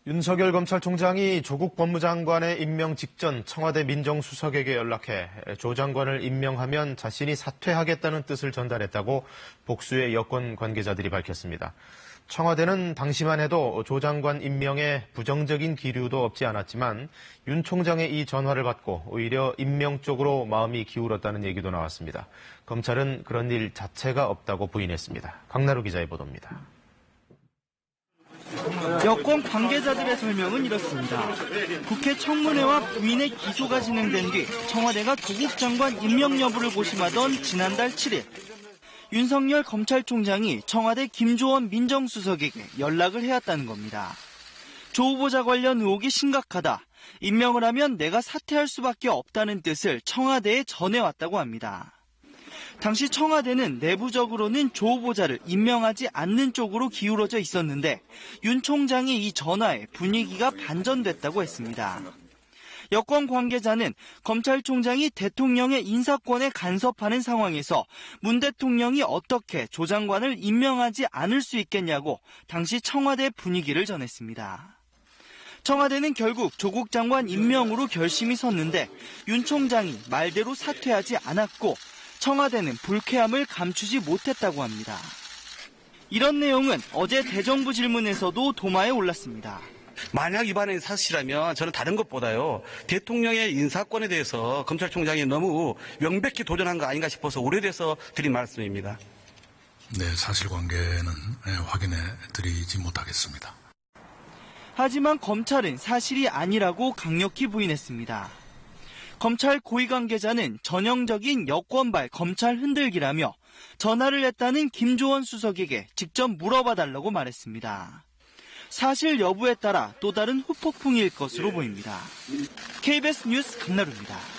윤석열 검찰총장이 조국 법무장관의 임명 직전 청와대 민정수석에게 연락해 조 장관을 임명하면 자신이 사퇴하겠다는 뜻을 전달했다고 복수의 여권 관계자들이 밝혔습니다. 청와대는 당시만 해도 조 장관 임명에 부정적인 기류도 없지 않았지만 윤 총장의 이 전화를 받고 오히려 임명 쪽으로 마음이 기울었다는 얘기도 나왔습니다. 검찰은 그런 일 자체가 없다고 부인했습니다. 강나루 기자의 보도입니다. 여권 관계자들의 설명은 이렇습니다. 국회 청문회와 부인의 기소가 진행된 뒤 청와대가 조국 장관 임명 여부를 고심하던 지난달 7일 윤석열 검찰총장이 청와대 김조원 민정수석에게 연락을 해왔다는 겁니다. 조 후보자 관련 의혹이 심각하다. 임명을 하면 내가 사퇴할 수밖에 없다는 뜻을 청와대에 전해왔다고 합니다. 당시 청와대는 내부적으로는 조 후보자를 임명하지 않는 쪽으로 기울어져 있었는데 윤 총장의 이 전화에 분위기가 반전됐다고 했습니다. 여권 관계자는 검찰총장이 대통령의 인사권에 간섭하는 상황에서 문 대통령이 어떻게 조 장관을 임명하지 않을 수 있겠냐고 당시 청와대 분위기를 전했습니다. 청와대는 결국 조국 장관 임명으로 결심이 섰는데 윤 총장이 말대로 사퇴하지 않았고 청와대는 불쾌함을 감추지 못했다고 합니다. 이런 내용은 어제 대정부 질문에서도 도마에 올랐습니다. 만약 위반이 사실이라면 저는 다른 것보다요. 대통령의 인사권에 대해서 검찰총장이 너무 명백히 도전한 거 아닌가 싶어서 오래돼서 드린 말씀입니다. 네, 사실관계는 확인해 드리지 못하겠습니다. 하지만 검찰은 사실이 아니라고 강력히 부인했습니다. 검찰 고위 관계자는 전형적인 여권발 검찰 흔들기라며 전화를 했다는 김조원 수석에게 직접 물어봐달라고 말했습니다. 사실 여부에 따라 또 다른 후폭풍일 것으로 보입니다. KBS 뉴스 강나루입니다.